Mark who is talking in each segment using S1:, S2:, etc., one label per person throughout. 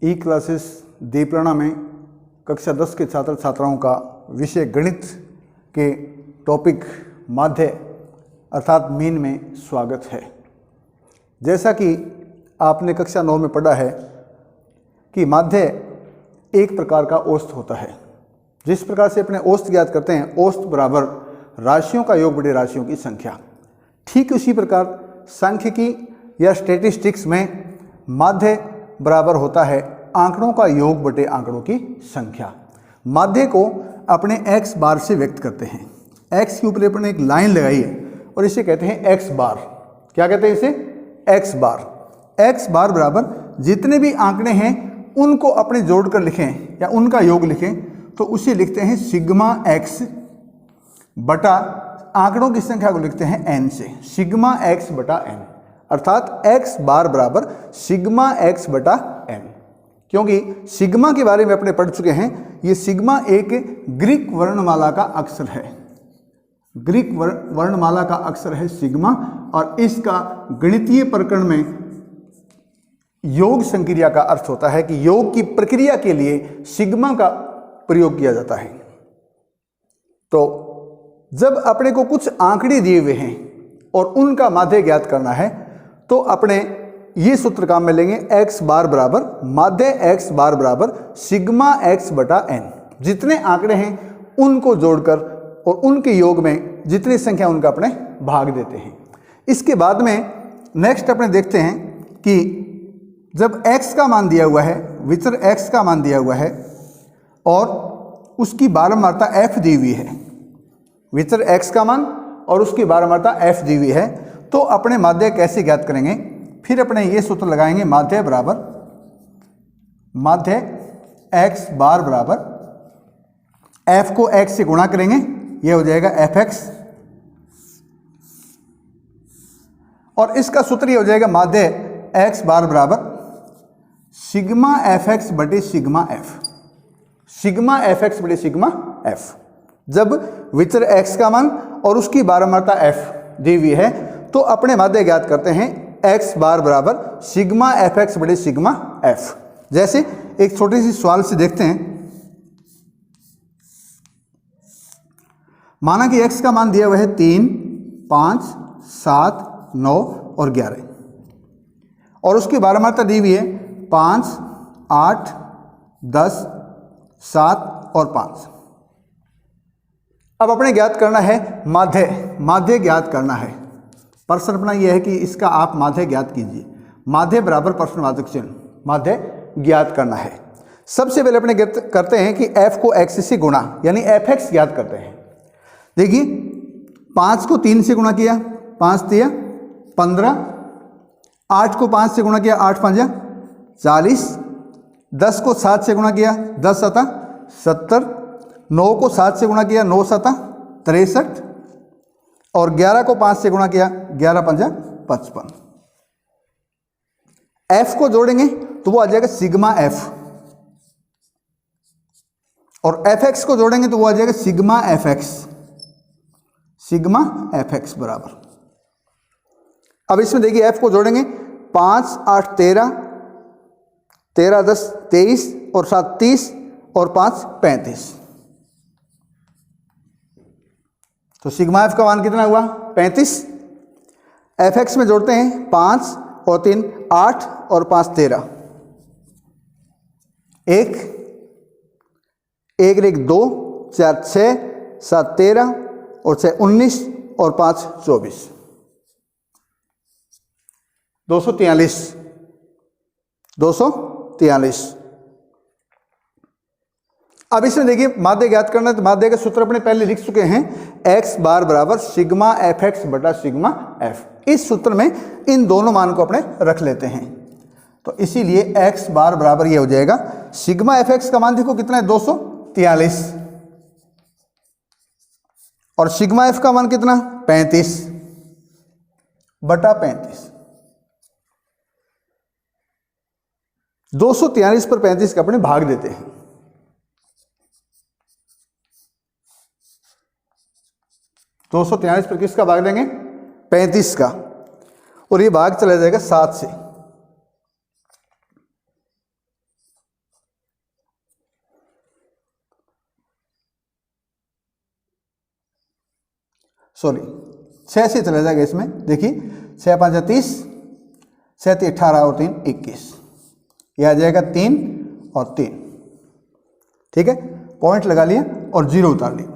S1: ई classes दीप्रणा में कक्षा 10 के छात्र छात्राओं का विषय गणित के टॉपिक माध्य अर्थात मीन में स्वागत है। जैसा कि आपने कक्षा 9 में पढ़ा है कि माध्य एक प्रकार का औसत होता है। जिस प्रकार से अपने औसत ज्ञात करते हैं, औसत बराबर राशियों का योग बटे राशियों की संख्या, ठीक उसी प्रकार सांख्यिकी या स्टैटिस्टिक्स में माध्य बराबर होता है आंकड़ों का योग बटे आंकड़ों की संख्या। माध्य को अपने x बार से व्यक्त करते हैं। x के ऊपर अपने एक लाइन लगाई है और इसे कहते हैं x बार। क्या कहते हैं इसे? x बार। x बार बराबर जितने भी आंकड़े हैं उनको अपने जोड़कर लिखें या उनका योग लिखें तो उसे लिखते हैं सिग्मा x बटा आंकड़ों की संख्या को लिखते हैं n से, सिग्मा x बटा n, अर्थात x बार बराबर सिग्मा x बटा n। क्योंकि सिग्मा के बारे में अपने पढ़ चुके हैं, ये सिग्मा एक ग्रीक वर्णमाला का अक्षर है। ग्रीक वर्णमाला का अक्षर है सिग्मा और इसका गणितीय प्रकरण में योग संक्रिया का अर्थ होता है कि योग की प्रक्रिया के लिए सिग्मा का प्रयोग किया जाता है। तो जब अपने को कुछ आंकड़े दिए हुए हैं और उनका माध्य ज्ञात करना है तो अपने ये सूत्र काम में लेंगे, x बार बराबर माध्य x बार बराबर सिग्मा x बटा n। जितने आंकड़े हैं उनको जोड़कर और उनके योग में जितनी संख्या उनका अपने भाग देते हैं। इसके बाद में नेक्स्ट अपने देखते हैं कि जब x का मान दिया हुआ है, विचर x का मान दिया हुआ है और उसकी बारंबारता f दी हुई है, विचर x का मान और उसकी बारंबारता f दी हुई है, तो अपने माध्य कैसे ज्ञात करेंगे? फिर अपने ये सूत्र लगाएंगे, माध्य बराबर माध्य x बार बराबर f को x से गुणा करेंगे, ये हो जाएगा fx, और इसका सूत्र ये हो जाएगा माध्य x बार बराबर सिग्मा fx बटे सिग्मा f, सिग्मा fx बटे सिग्मा f। जब विचर x का मान और उसकी बारंबारता f दी हुई है तो अपने माध्य ज्ञात करते हैं x बार बराबर सिग्मा fx बटे सिग्मा f। जैसे एक छोटी सी सवाल से देखते हैं, माना कि x का मान दिया हुआ है 3, 5, 7, 9 और 11 और उसकी बारंबारता दी हुई है 5, 8, 10, 7 और 5। अब अपने ज्ञात करना है माध्य, माध्य ज्ञात करना है। प्रश्न अपना यह है कि इसका आप माध्य ज्ञात कीजिए। माध्य बराबर प्रश्नवाचक चिन्ह, माध्य ज्ञात करना है। सबसे पहले अपने करते हैं कि f को x से गुणा यानी fx ज्ञात करते हैं। देखिए 5 को 3 से गुणा किया, 5 तिया 15, 8 को 5 से गुणा किया, 8 पंजा 40, 10 को 7 से गुणा किया, 10 सता 70, 9 को 7 से गुणा किया, 9 सता 63 और 11 को 5 से गुणा किया, 11 पंजा 55। f को जोड़ेंगे तो वो आ जाएगा सिग्मा f और fx को जोड़ेंगे तो वो आ जाएगा सिग्मा fx, सिग्मा fx बराबर। अब इसमें देखिए f को जोड़ेंगे 5, 8, 13, 13, 10, 23 और 7, 30 और 5, 35। तो सिग्मा f का मान कितना हुआ? 35। fx में जोड़ते हैं 5 और 3 8 और 5 13, 1 1 2 4 6 7 13 और 6 19 और 5 24, 243, 243। अब इसमें देखिए माध्य ज्ञात करना है तो माध्य का सूत्र अपने पहले लिख चुके हैं, x बार बराबर सिग्मा fx बटा सिग्मा f। इस सूत्र में इन दोनों मान को अपने रख लेते हैं तो इसीलिए x बार बराबर ये हो जाएगा सिग्मा fx का मान देखो कितना है 243 और सिग्मा f का मान कितना 35 बटा 35। 243 पर 35 का अपने भाग देते हैं। दो 243 पर किसका भाग देंगे? 35 का, और ये भाग चला जाएगा 7 से। सॉरी 6 से चला जाएगा इसमें, देखिए 6 5 30, 6 3 18 और 3 21, यह आ जाएगा 3 और 3। ठीक है, पॉइंट लगा लिया और 0 उतार लिया।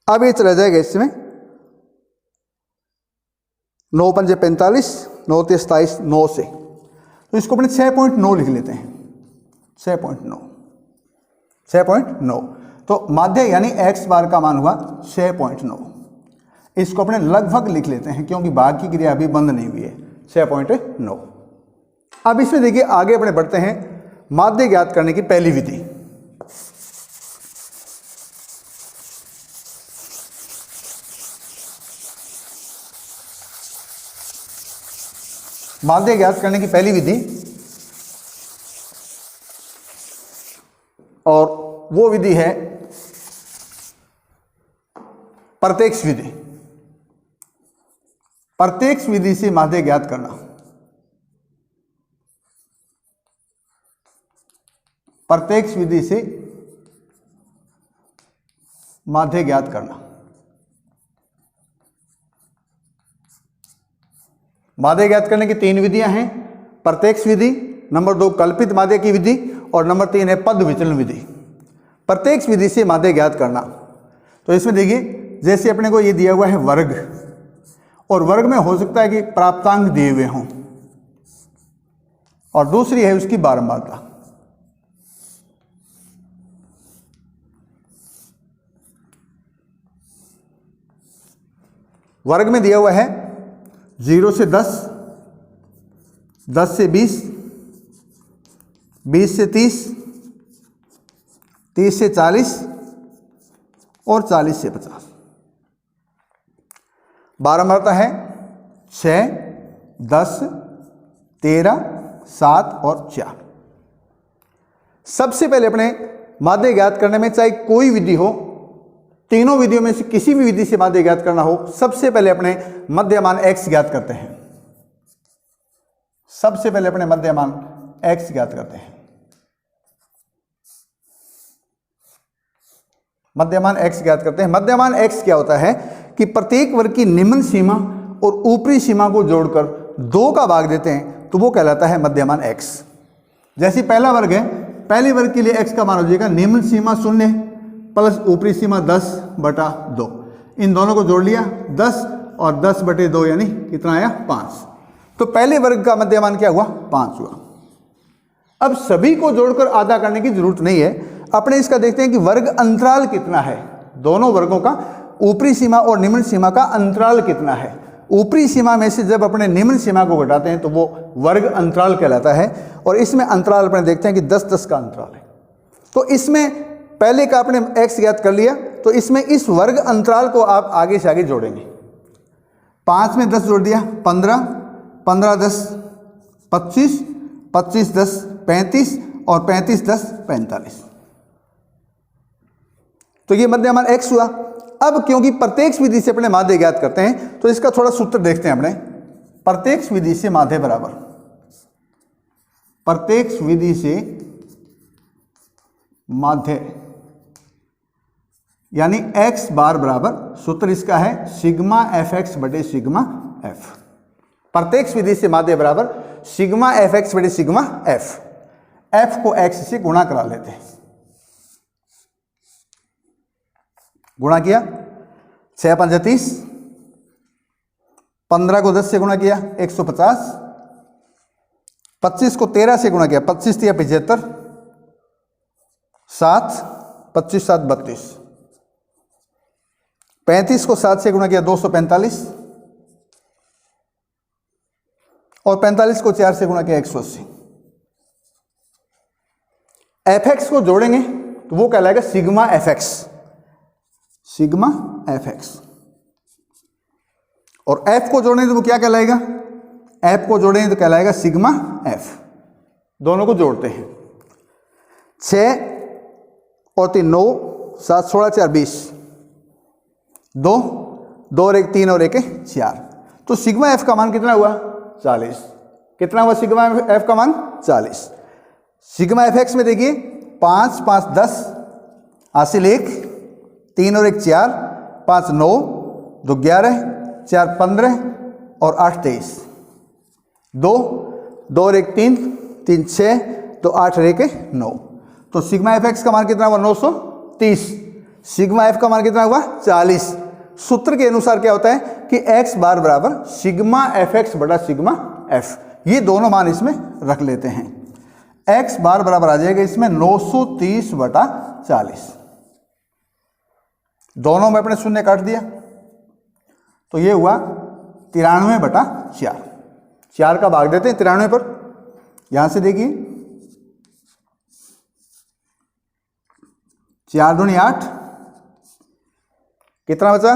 S1: अब ये चला जाएगा इसमें 9 पंजे 45, 9 3 27, 9 से, तो इसको अपने 6.9 लिख लेते हैं, 6.9, 6.9। तो माध्य यानी x बार का मान हुआ 6.9। इसको अपने लगभग लिख लेते हैं क्योंकि भाग की क्रिया अभी बंद नहीं हुई है, 6.9। अब इसमें देखिए आगे अपने बढ़ते हैं माध्य ज्ञात करने की पहली विधि। माध्य ज्ञात करने की पहली विधि, और वो विधि है प्रत्यक्ष विधि। प्रत्यक्ष विधि से माध्य ज्ञात करना, प्रत्यक्ष विधि से माध्य ज्ञात करना। माध्य ज्ञात करने की 3 विधियां हैं, प्रत्यक्ष विधि, नंबर 2 कल्पित माध्य की विधि, और नंबर 3 है पद विचलन विधि। प्रत्यक्ष विधि से माध्य ज्ञात करना, तो इसमें देखिए जैसे अपने को ये दिया हुआ है वर्ग, और वर्ग में हो सकता है कि प्राप्तांक दिए हुए हों, और दूसरी है उसकी बारंबारता। वर्ग में दिया हुआ है 0 से 10, 10 से 20, 20 से 30, 30 से 40 और 40 से 50। बारंबारता है 6, 10, 13, 7 और 4। सबसे पहले अपने माध्य ज्ञात करने में चाहे कोई विधि हो, तीनों विधियों में से किसी भी विधि से माध्य ज्ञात करना हो, सबसे पहले अपने मध्यमान x ज्ञात करते हैं। सबसे पहले अपने मध्यमान x ज्ञात करते हैं। मध्यमान x ज्ञात करते हैं। मध्यमान x क्या होता है कि प्रत्येक वर्ग की निम्न सीमा और ऊपरी सीमा को जोड़कर 2 का भाग देते हैं, तो वो कहलाता है मध्यमान x। जैसे पहला वर्ग है, पहले वर्ग के लिए x का मान हो जाएगा निम्न सीमा 0 प्लस ऊपरी सीमा 10/2, इन दोनों को जोड़ लिया 10 और 10/2 यानी कितना आया 5। तो पहले वर्ग का मध्यमान क्या हुआ 5 हुआ। अब सभी को जोड़कर आधा करने की जरूरत नहीं है, अपने इसका देखते हैं कि वर्ग अंतराल कितना है, दोनों वर्गों का ऊपरी सीमा और निम्न सीमा का अंतराल कितना है। ऊपरी सीमा में से जब अपने निम्न सीमा को घटाते हैं तो वो वर्ग अंतराल कहलाता है, और इसमें अंतराल अपने देखते हैं कि 10-10 का अंतराल है। तो इसमें पहले का आपने x ज्ञात कर लिया, तो इसमें इस वर्ग अंतराल को आप आगे से आगे जोड़ेंगे। 5 में 10 जोड़ दिया 15, 15 10 25, 25 10 35 और 35 10 45। तो ये मध्यमान x हुआ। अब क्योंकि प्रत्यक्ष विधि से अपने माध्य ज्ञात करते हैं, तो इसका थोड़ा सूत्र देखते हैं अपने। प्रत्यक्ष विधि से माध्य बराबर, प्रत्यक्ष विधि से माध्य यानी x बार बराबर, सूत्र इसका है सिग्मा fx बटे सिग्मा f। प्रत्यक्ष विधि से माध्य बराबर सिग्मा fx बटे सिग्मा f। f को x से गुणा करा लेते हैं। गुणा किया 6 5 30, 15 को 10 से गुणा किया 150, 25 को 13 से गुणा किया 25 3 75, 7 25 7 32, 35 को 7 से गुणा किया 245, और 45 को 4 से गुणा किया 180। fx को जोड़ेंगे तो वो कहलाएगा सिग्मा fx, सिग्मा fx। और f को जोड़ेंगे तो वो क्या कहलाएगा, f को जोड़ेंगे तो कहलाएगा सिग्मा f। दोनों को जोड़ते हैं, 6 और 3 9, 7 16 4 20, 2 2 और 1 3 और 1 4। तो सिग्मा f का मान कितना हुआ 40। कितना हुआ सिग्मा f का मान 40। सिग्मा fx में देखिए 5 5 10 हासिल 1, 3 और 1 4, 5 9, 2 11, 4 15 और 8 23, 2 2 और 1 3, 3 6, तो 8 और 1 9। तो सिग्मा एफ एक्स का मान कितना हुआ 930, सिग्मा एफ का मान कितना हुआ 40। सूत्र के अनुसार क्या होता है कि एक्स बार बराबर सिग्मा एफ एक्स बटा सिग्मा एफ, ये दोनों मान इसमें रख लेते हैं। एक्स बार बराबर आ जाएगा इसमें 930 बटा 40, दोनों में अपने शून्य काट दिया, तो ये हुआ 93 बटा 4। 4 का भाग देते हैं 93 पर, यहां से देखिए 4 दूनी 8, कितना बचा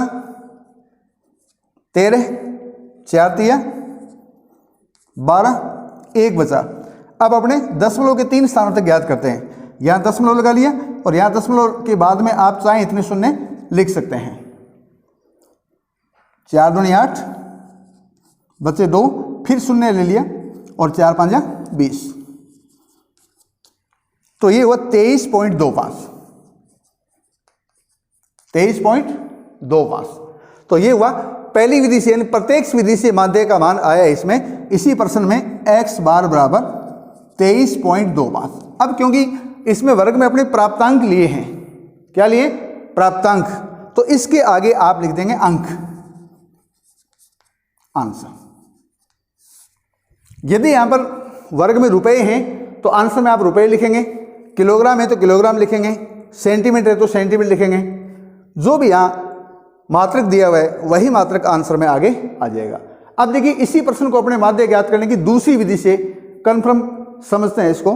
S1: 13, 4 तिया 12, 1 बचा। अब अपने दशमलव के 3 स्थानों तक ज्ञात करते हैं। यहां दशमलव लगा लिया और यहां दशमलव के बाद में आप चाहें इतने शून्य लिख सकते हैं। 4 दूनी 8, बचे 2, फिर शून्य ले लिया और 4 5 20, तो ये हुआ 23.25, 23.25। तो ये हुआ पहली विधि से, यानी प्रत्येक विधि से माध्य का मान आया इसमें। इसी प्रश्न में x बार बराबर 23.25। अब क्योंकि इसमें वर्ग में अपने प्राप्तांक लिए हैं, क्या लिए प्राप्तांक, तो इसके आगे आप लिख देंगे अंक, आंसर। यदि यहां पर वर्ग में रुपए हैं तो आंसर में आप रुपए लिखेंगे, किलोग्राम है तो किलोग्राम लिखेंगे, सेंटीमीटर है तो सेंटीमीटर लिखेंगे, जो भी यहां मात्रक दिया हुआ है वही मात्रक आंसर में आगे आ जाएगा। अब देखिए इसी प्रश्न को अपने माध्य ज्ञात करने की दूसरी विधि से कंफर्म समझते हैं इसको।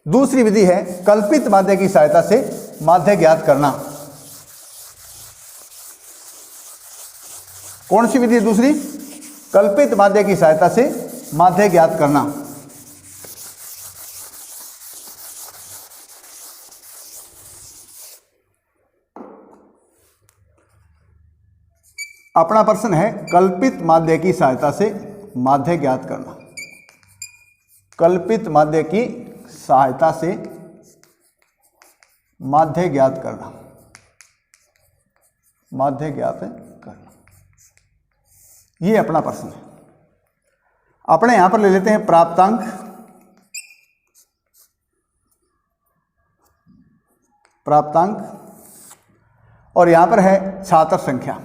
S1: दूसरी विधि है कल्पित माध्य की सहायता से माध्य ज्ञात करना। कौन सी विधि है दूसरी? कल्पित माध्य की सहायता से माध्य ज्ञात करना। अपना प्रश्न है कल्पित माध्य की सहायता से माध्य ज्ञात करना। कल्पित माध्य की सहायता से माध्य ज्ञात करना, माध्य ज्ञात करना, ये अपना प्रश्न है। अपने यहां पर ले लेते हैं प्राप्तांक, प्राप्तांक, और यहां पर है छात्र संख्या।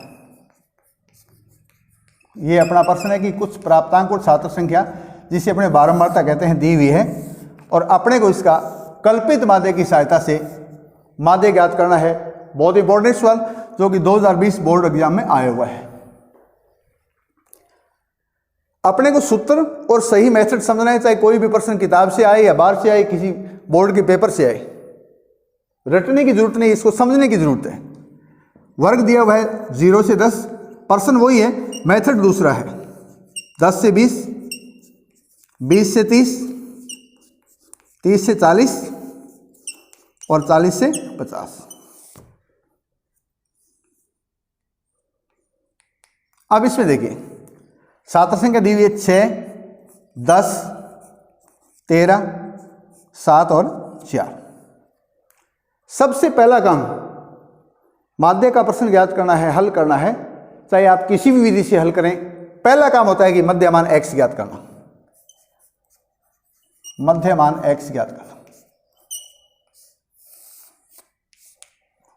S1: ये अपना प्रश्न है कि कुछ प्राप्तांक और छात्र संख्या जिसे अपने बारंबारता कहते हैं दी हुई है, और अपने को इसका कल्पित माध्य की सहायता से माध्य ज्ञात करना है। बहुत इंपॉर्टेंट सवाल जो कि 2020 बोर्ड एग्जाम में आया हुआ है। अपने को सूत्र और सही मेथड समझना है, चाहे कोई भी प्रश्न किताब से आए या बाहर से आए, किसी बोर्ड के पेपर से आए। रटने की जरूरत नहीं, इसको समझने की जरूरत है। वर्ग दिया हुआ है 0 से 10, प्रश्न वही है, मेथड दूसरा है। 10 से 20, 20 से 30, 30 से 40 और 40 से 50। अब इसमें देखिए छात्र संख्या दी हुई है 6, 10, 13, 7 और 4। सबसे पहला काम माध्य का प्रश्न ज्ञात करना है, हल करना है, चाहे आप किसी भी विधि से हल करें। पहला काम होता है कि मध्यमान x ज्ञात करना, मध्यमान x ज्ञात करना।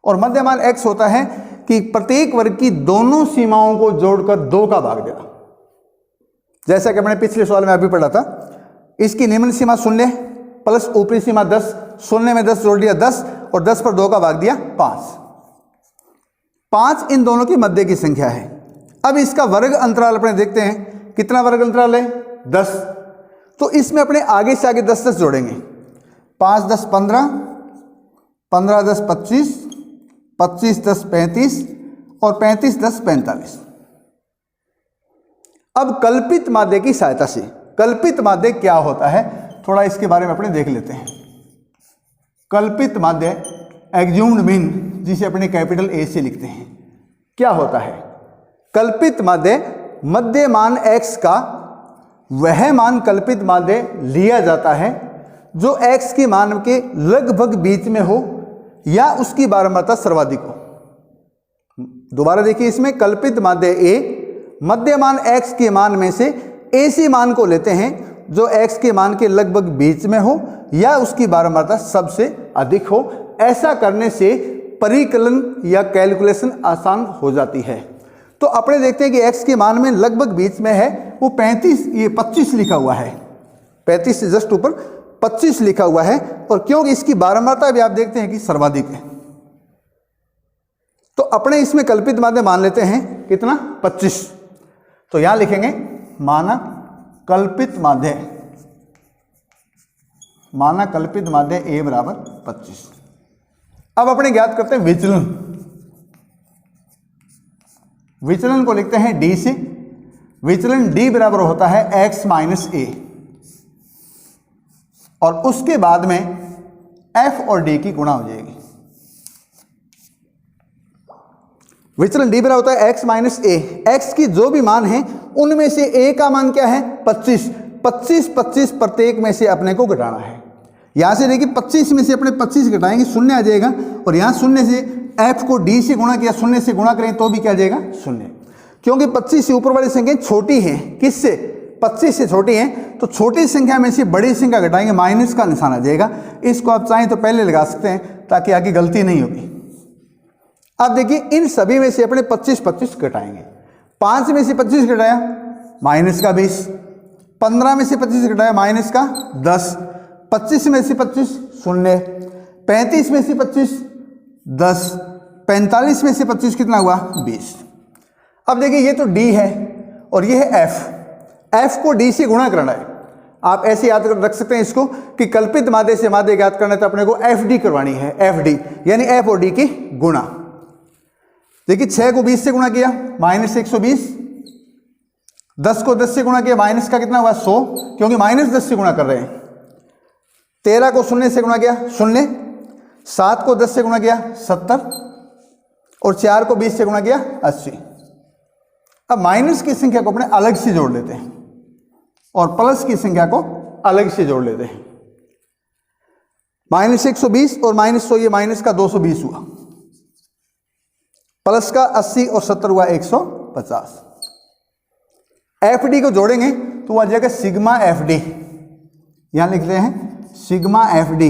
S1: और मध्यमान x होता है कि प्रत्येक वर्ग की दोनों सीमाओं को जोड़कर 2 का भाग देना। जैसा कि मैंने पिछले सवाल में अभी पढ़ा था, इसकी निम्न सीमा 0 प्लस ऊपरी सीमा 10, 0 में 10 जोड़ दिया 10 और 10 पर 2 का भाग दिया 5। 5 इन दोनों की मध्य की संख्या है। अब इसका वर्ग अंतराल अपने देखते हैं, कितना वर्ग अंतराल है 10, तो इसमें अपने आगे से आगे 10 10 जोड़ेंगे। 5 10 15, 15 10 25, 25 10 35 और 35 10 45। अब कल्पित माध्य की सहायता से, कल्पित माध्य क्या होता है थोड़ा इसके बारे में अपने देख लेते हैं। कल्पित माध्य एग्ज्यूम्ड मीन, जिसे अपने कैपिटल ए से लिखते हैं, क्या होता है? कल्पित माध्य मध्य मान x का वह मान कल्पित माध्य लिया जाता है जो x के मान के लगभग बीच में हो या उसकी बारंबारता सर्वाधिक हो। दोबारा देखिए, इसमें कल्पित माध्य ए मध्यमान x के मान में से ऐसे मान को लेते हैं जो x के मान के लगभग बीच में हो या उसकी बारंबारता सबसे अधिक हो। ऐसा करने से परिकलन या कैलकुलेशन आसान हो जाती है। तो अपने देखते हैं कि x के मान में लगभग बीच में है वो 35, ये 25 लिखा हुआ है, 35 से जस्ट ऊपर 25 लिखा हुआ है, और क्योंकि इसकी बारंबारता भी आप देखते हैं कि सर्वाधिक है, तो अपने इसमें कल्पित माध्य मान लेते हैं कितना, 25। तो यहां लिखेंगे मानक कल्पित माध्य, मानक कल्पित माध्य ए बराबर 25। अब अपने ज्ञात करते हैं विचलन। विचलन को लिखते हैं डी से। विचलन डी बराबर होता है x माइनस ए, और उसके बाद में f और d की गुणा हो जाएगी। विचलन d बराबर होता है x माइनस ए। x की जो भी मान है उनमें से a का मान क्या है, 25। 25 प्रत्येक में से अपने को घटाना है। यहां से देखिए 25 में से अपने 25 घटाएंगे, शून्य आ जाएगा, और यहां शून्य से f को d से गुणा किया, शून्य से गुणा करें तो भी क्या आ जाएगा, शून्य। क्योंकि 25 से ऊपर वाली संख्या छोटी है, किससे, 25 से छोटी है, तो छोटी संख्या में से बड़ी संख्या घटाएंगे, माइनस का निशान आ जाएगा। इसको आप चाहें तो पहले लगा सकते हैं ताकि आगे गलती नहीं होगी। अब देखिए इन सभी में से अपने 25 घटाएंगे। 5 में से 25 घटाया माइनस का 20, 15 में से 25 घटाया माइनस का 10, 25 में से 25 शून्य, 35 में से 25 10, 45 में से 25 कितना हुआ, 20। अब देखिए ये तो d है और ये है f को d से गुणा करना है। आप ऐसे याद रख सकते हैं इसको कि कल्पित माध्य से माध्य ज्ञात करना है तो अपने को fd करवानी है, fd यानी f और d की गुणा। देखिए 6 को 20 से गुणा किया माइनस 120, 10 को 10 से गुणा किया माइनस का कितना हुआ 100, क्योंकि माइनस 10 से गुणा कर रहे हैं। 13 को 0 से गुणा किया 0, 7 को 10 से गुणा किया 70, और 4 को 20 से गुणा किया 80। अब माइनस की संख्या को अपने अलग से जोड़ लेते हैं और प्लस की संख्या को अलग से जोड़ लेते हैं। माइनस 120 और माइनस 100, ये माइनस का 220 हुआ, प्लस का 80 और 70 हुआ 150। एफ डी को जोड़ेंगे तो आ जाएगा सिग्मा एफ डी, यहां लिखते हैं सिग्मा एफ डी,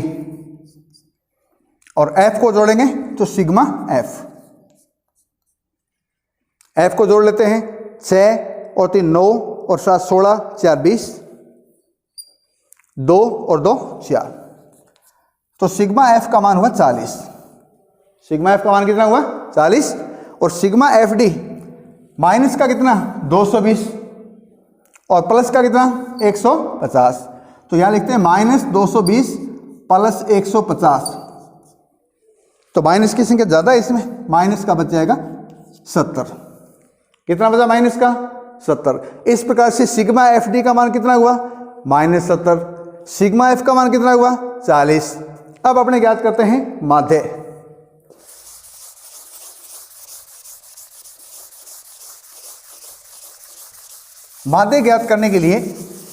S1: और एफ को जोड़ेंगे तो सिग्मा एफ। एफ को जोड़ लेते हैं 6 और 3 9 और 7 16, 4 20, 2 और 2 4, तो सिग्मा एफ का मान हुआ 40। सिग्मा एफ का मान कितना हुआ 40, और सिग्मा एफ डी माइनस का कितना 220 और प्लस का कितना 150, तो यहां लिखते हैं माइनस 220 प्लस 150, तो माइनस की संख्या ज्यादा है इसमें, माइनस का बच जाएगा 70। कितना बचा माइनस का 70। इस प्रकार से सिग्मा एफ डी का मान कितना हुआ माइनस 70, सिग्मा एफ का मान कितना हुआ 40। अब अपने ज्ञात करते हैं माध्य। माध्य ज्ञात करने के लिए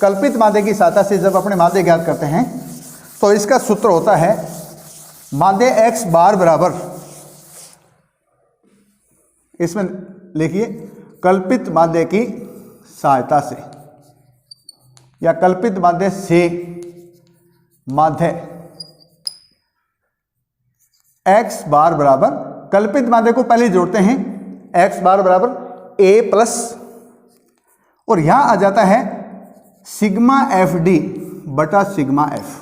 S1: कल्पित माध्य की सहायता से जब अपने माध्य ज्ञात करते हैं तो इसका सूत्र होता है माध्य x बार बराबर, इसमें लिखिए कल्पित माध्य की सहायता से या कल्पित माध्य से माध्य x बार बराबर, कल्पित माध्य को पहले जोड़ते हैं, x बार बराबर a प्लस, और यहां आ जाता है सिग्मा एफ डी बटा सिग्मा एफ।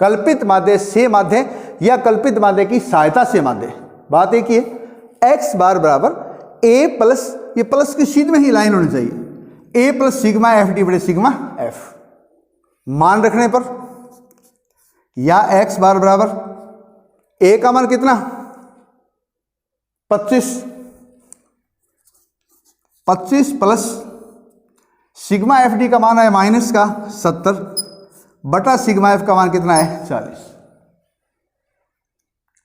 S1: कल्पित माध्य से माध्य या कल्पित माध्य की सहायता से माध्य, बात एक ही है। x बार बराबर a प्लस, ये प्लस की सीध में ही लाइन होनी चाहिए, a plus sigma F D बटे सिग्मा एफ। मान रखने पर या x बार बराबर a का मान कितना 25, 25 प्लस सिग्मा एफ डी का मान है माइनस का 70 बटा सिग्मा एफ का मान कितना है 40।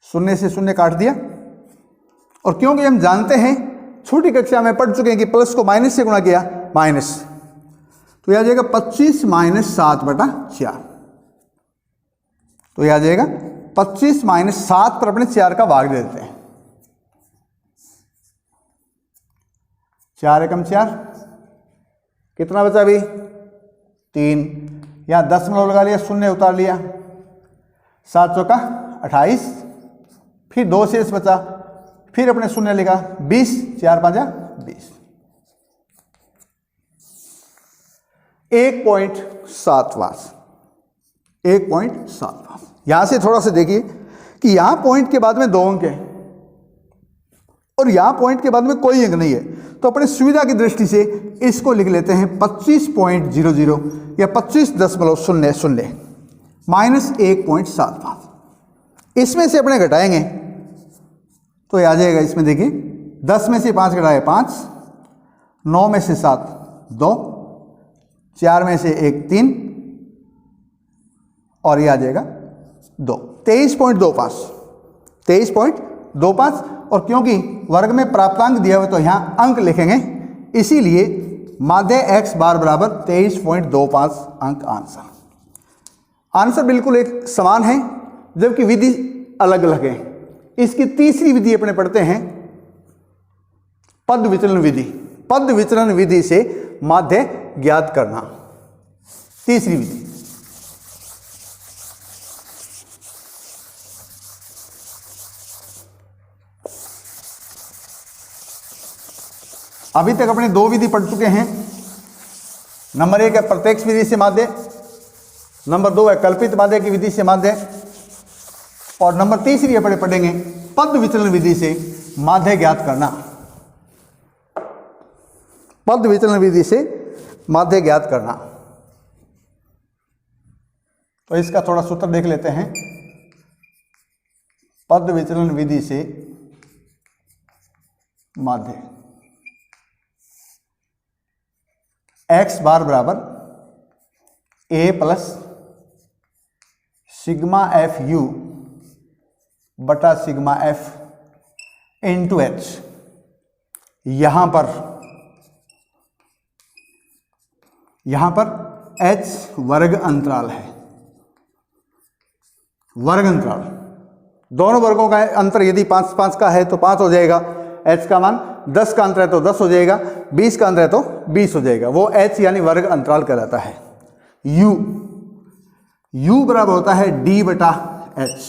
S1: शून्य से शून्य काट दिया, और क्योंकि हम जानते हैं छोटी कक्षा में पढ़ चुके हैं कि प्लस को माइनस से गुणा किया माइनस, तो यह आ जाएगा 25 माइनस 7 बटा 4, तो यह आ जाएगा 25 माइनस 7 पर अपने 4 का भाग दे देते हैं, 4 एकम 4, कितना बचा अभी 3, यहाँ 10 लगा लिया, शून्य उतार लिया, 7 चौका 28, फिर 2 शेष बचा, फिर अपने शून्य लिखा 20, 4 5 20, 1.75, 1.75। यहां से थोड़ा सा देखिए कि यहां पॉइंट के बाद में 2 अंक है और यहां पॉइंट के बाद में कोई अंक नहीं है, तो अपने सुविधा की दृष्टि से इसको लिख लेते हैं 25.00 या 25.00 माइनस 1.75। इसमें से अपने घटाएंगे तो ये आ जाएगा, इसमें देखिए 10 में से 5 घटाए 5, 9 में से 7 2, 4 में से 1 3 और ये आ जाएगा 2, 23.25, 23.25। और क्योंकि वर्ग में प्राप्तांक दिया हुआ तो यहाँ अंक लिखेंगे, इसीलिए माध्य x बार बराबर 23.25 अंक आंसर बिल्कुल एक समान है, जबकि विधि अलग अलग है। इसकी तीसरी विधि अपने पढ़ते हैं पद विचलन विधि। पद विचलन विधि से माध्य ज्ञात करना, तीसरी विधि। अभी तक अपने 2 विधि पढ़ चुके हैं। नंबर 1 है प्रत्यक्ष विधि से माध्य, नंबर 2 है कल्पित माध्य की विधि से माध्य, और नंबर तीसरी अपने पढ़ेंगे पद विचलन विधि से माध्य ज्ञात करना। पद विचलन विधि से माध्य ज्ञात करना, तो इसका थोड़ा सूत्र देख लेते हैं। पद विचलन विधि से माध्य x बार बराबर a plus sigma F you बटा सिग्मा एफ इंटू एच। यहां पर h वर्ग अंतराल है, वर्ग अंतराल। दोनों वर्गों का अंतर यदि 5 5 का है तो 5 हो जाएगा, h का मान 10 का अंतर है तो 10 हो जाएगा, 20 का अंतर है तो 20 हो जाएगा, वो h यानी वर्ग अंतराल कहलाता है। u बराबर होता है d बटा h,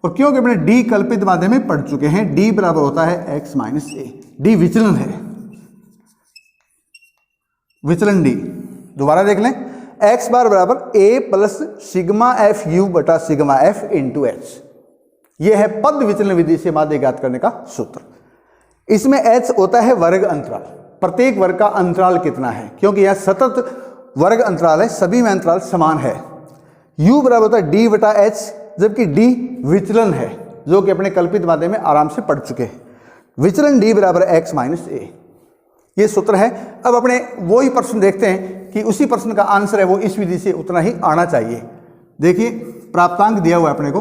S1: और क्योंकि अपने d कल्पित माध्य में पढ़ चुके हैं, d बराबर होता है x माइनस a। d विचलन है, विचलन d दोबारा देख लें, x बार बराबर a plus sigma F you बटा सिग्मा एफ इंटू एच। यह है पद विचलन विधि से माध्य ज्ञात करने का सूत्र। इसमें h होता है वर्ग अंतराल, प्रत्येक वर्ग का अंतराल कितना है, क्योंकि यह सतत वर्ग अंतराल है, सभी में अंतराल समान है। u बराबर होता है d बटा h, जबकि d विचलन है, जो कि अपने कल्पित माध्य में आराम से पढ़ चुके हैं। विचलन d बराबर x माइनस a, ये सूत्र है। अब अपने वही प्रश्न देखते हैं कि उसी प्रश्न का आंसर है वो इस विधि से उतना ही आना चाहिए। देखिए प्राप्तांक दिया हुआ है अपने को,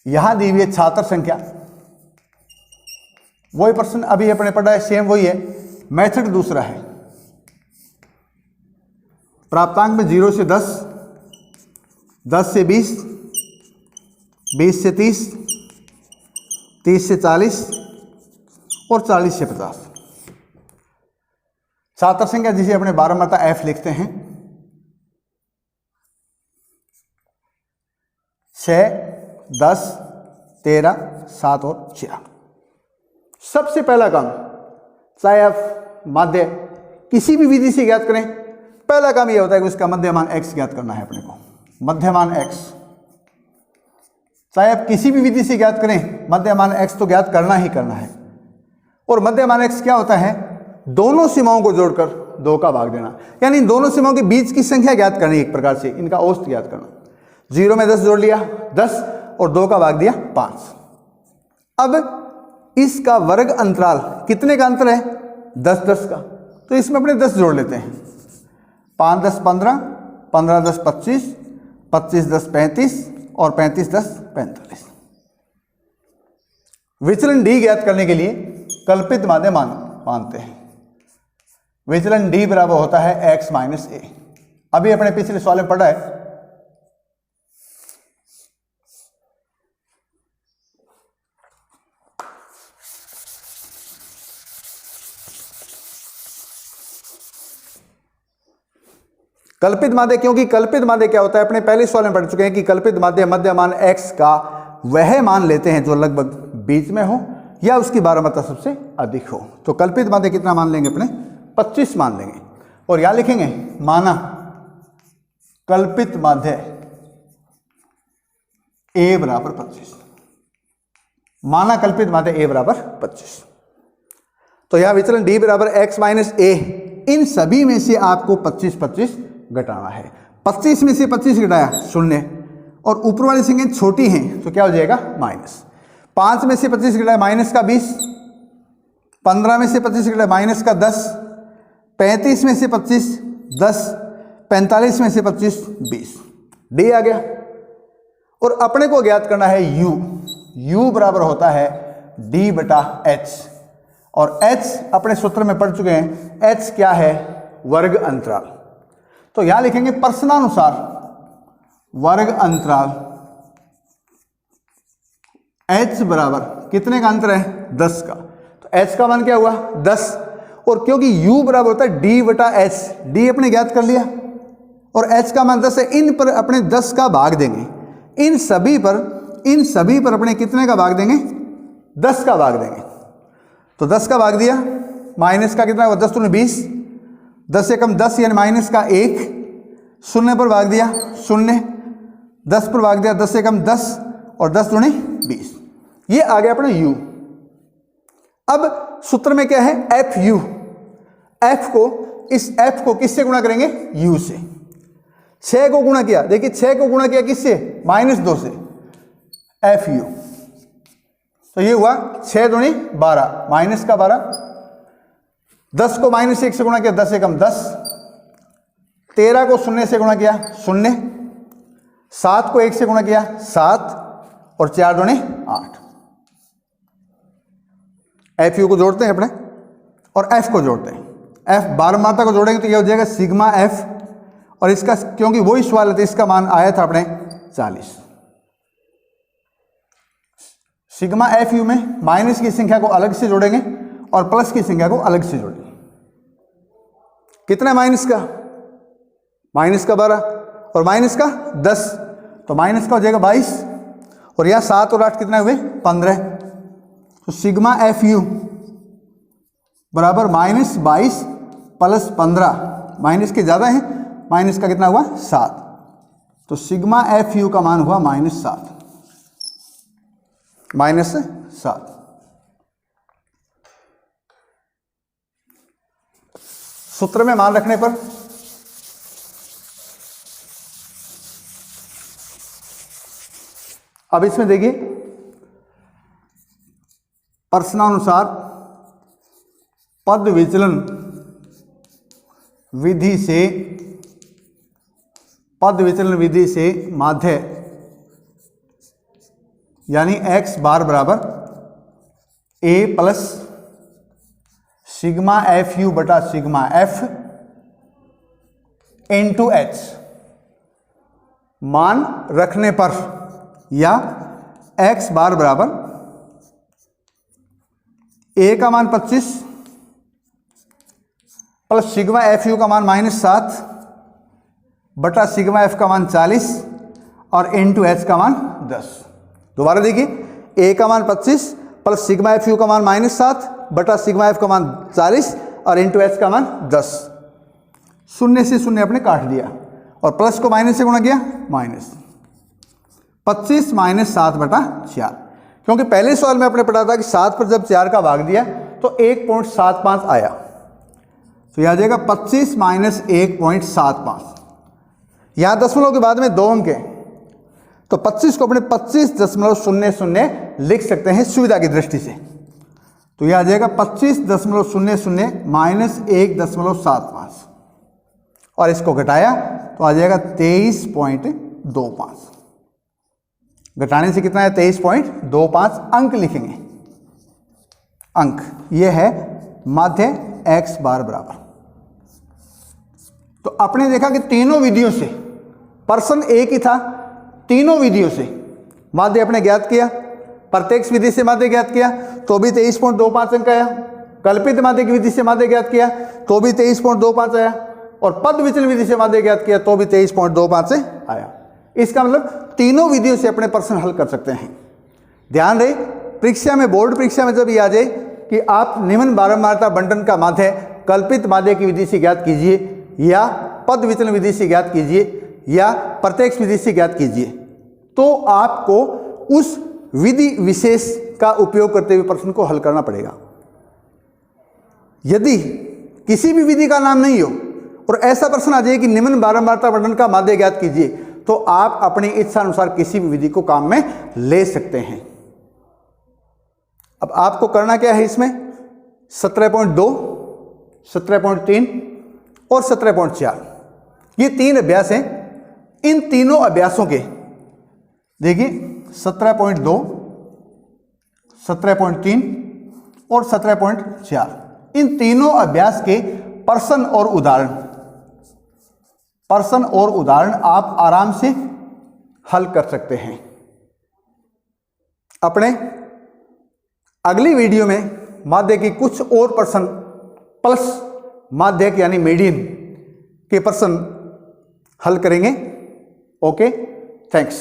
S1: यहां दी हुई है छात्र संख्या, वही प्रश्न अभी अपने पढ़ा है, सेम वही है, मेथड दूसरा है। प्राप्तांक में 0 से 10, 10 से 20, 20 से 30, 30 से 40 और 40 से 50। छात्र संख्या जिसे अपने बारंबारता f लिखते हैं, 6, 10, 13, 7 और 6। सबसे पहला काम, चाहे आप माध्य किसी भी विधि से ज्ञात करें, पहला काम यह होता है कि उसका मध्यमान x ज्ञात करना है अपने को। मध्यमान x, चाहे आप किसी भी विधि से ज्ञात करें, मध्यमान x तो ज्ञात करना ही करना है। और मध्यमान x क्या होता है, दोनों सीमाओं को जोड़कर 2 का भाग देना, यानी इन दोनों सीमाओं के बीच की संख्या ज्ञात करनी, एक प्रकार से इनका औसत ज्ञात करना। 0 में 10 जोड़ लिया 10 और 2 का भाग दिया 5। अब इसका वर्ग अंतराल कितने का अंतर है, 10 10 का, तो इसमें अपने 10 जोड़ लेते हैं। 5 10 15, 15 10 25, 25 10 35 और 35 10 45। विचलन d ज्ञात करने के लिए कल्पित माध्य मानते हैं। विचलन d बराबर होता है x माइनस a। अभी अपने पिछले सवाल में पढ़ा है, कल्पित माध्य, क्योंकि कल्पित माध्य क्या होता है, अपने पहले सवाल में पढ़ चुके हैं कि कल्पित माध्य मध्य मान x का वह मान लेते हैं जो लगभग बीच में हो या उसकी बारहमता सबसे अधिक हो। तो कल्पित माध्य कितना मान लेंगे अपने, 25 मान लेंगे। और यहां लिखेंगे माना कल्पित माध्य a बराबर 25, माना कल्पित माध्य a बराबर 25। तो यहां विचलन d बराबर x माइनस a, इन सभी में से आपको 25-25 घटाना है। 25 में से 25 घटाया 0, और ऊपर वाली संख्या छोटी है तो क्या हो जाएगा माइनस। 5 में से 25 घटाया माइनस का 20, 15 में से 25 घटाया माइनस का 10, 35 में से 25 10, 45 में से 25 20, डी आ गया। और अपने को ज्ञात करना है u बराबर होता है d बटा h, और h अपने सूत्र में पढ़ चुके हैं, h क्या है, वर्ग अंतराल। तो यहां लिखेंगे प्रश्नानुसार वर्ग अंतराल h बराबर कितने का अंतर है, 10 का। तो h का मान क्या हुआ 10, और क्योंकि u बराबर होता है d बटा h, d अपने ज्ञात कर लिया और h का मान 10 है, इन पर अपने 10 का भाग देंगे, इन सभी पर अपने कितने का भाग देंगे, 10 का भाग देंगे। तो 10 का भाग दिया, माइनस का कितना हुआ, 10 दूनी 20, 10 से कम 10 यानी माइनस का 1, 0 पर भाग दिया 0, 10 पर भाग दिया 10 से कम 10, और 10 दूनी 20, ये आ गया अपना u। अब सूत्र में क्या है, fu, इस f को किससे गुणा करेंगे, u से। 6 को गुणा किया, देखिए 6 को गुणा किया किससे, -2 से, fu। तो ये हुआ 6 दूनी 12, माइनस का 12, 10 को -1 से गुणा किया 10 से कम 10, 13 को 0 से गुणा किया 0, 7 को 1 से गुणा किया 7, और 4 दूनी 8। fu को जोड़ते हैं अपने और f को जोड़ते हैं। f बारहमाता को जोड़ेंगे तो यह हो जाएगा सिग्मा f, और इसका क्योंकि वही सवाल है तो इसका मान आया था अपने 40। सिग्मा fu में माइनस की संख्या को अलग से जोड़ेंगे और प्लस की संख्या को अलग से जोड़ेंगे। कितना है माइनस का 12, और माइनस का 10, तो माइनस का हो जाएगा 22, और यहां 7 और 8 कितना हुए 15। तो सिग्मा fu बराबर -22 प्लस 15, माइनस के ज्यादा है, माइनस का कितना हुआ 7, तो सिग्मा fu का मान हुआ -7, -7। सूत्र में मान रखने पर अब इसमें देखिए प्रश्नानुसार पद विचलन विधि से माध्य यानी x बार बराबर a प्लस सिग्मा fu बटा सिग्मा f इंटू h मान रखने पर, या x बार बराबर a का मान 25 प्लस सिग्मा fu का मान -7 बटा सिग्मा f का मान 40 और इंटू h का मान 10। दोबारा देखिए, a का मान 25 प्लस सिग्मा fu का मान -7 बटा सिग्मा f का मान 40 और इंटू h का मान 10। 0 से 0 अपने काट दिया और प्लस को माइनस से गुणा किया, -25 -7 बटा 4, क्योंकि पहले सवाल में आपने पढ़ा था कि 7 पर जब 4 का भाग दिया तो 1.75 आया, तो यह आ जाएगा 25 - 1.75। यहां दशमलव के बाद में 2 अंक है, तो 25 को अपने 25.00 लिख सकते हैं सुविधा की दृष्टि से, तो यह आ जाएगा 25.00 -1.75, और इसको घटाया तो आ जाएगा 23.25। घटाने से कितना है 23.25 अंक लिखेंगे। अंक यह है माध्य x बार बराबर। तो आपने देखा कि तीनों विधियों से, प्रश्न एक ही था, तीनों विधियों से माध्य आपने ज्ञात किया। प्रत्यक्ष विधि से माध्य ज्ञात किया तो भी 23.25 अंक आया, कल्पित माध्य की विधि से माध्य ज्ञात किया तो भी 23.25 आया, और पद विचलन विधि से माध्य ज्ञात किया तो भी 23.25 से आया। इसका मतलब तीनों विधियों से अपने प्रश्न हल कर सकते हैं। ध्यान रहे, परीक्षा में, बोर्ड परीक्षा में जब ये आ जाए कि आप निम्न बारंबारता बंटन का माध्य कल्पित माध्य की विधि से ज्ञात कीजिए या पद विचलन विधि से ज्ञात कीजिए या प्रत्यक्ष विधि से ज्ञात कीजिए, तो आपको उस विधि विशेष का उपयोग करते हुए प्रश्न को हल करना पड़ेगा। यदि किसी भी विधि का नाम नहीं हो और ऐसा प्रश्न आ जाए कि निम्न बारंबारता बंटन का माध्य ज्ञात कीजिए, तो आप अपनी इच्छा अनुसार किसी भी विधि को काम में ले सकते हैं। अब आपको करना क्या है, इसमें 17.2, 17.3 और 17.4 ये 3 अभ्यास हैं। इन तीनों अभ्यासों के देखिए 17.2, 17.3 और 17.4 इन तीनों अभ्यास के प्रश्न और उदाहरण आप आराम से हल कर सकते हैं। अपने अगली वीडियो में माध्यक की कुछ और प्रश्न प्लस माध्यक यानी मीडियन के प्रश्न हल करेंगे। Okay, thanks.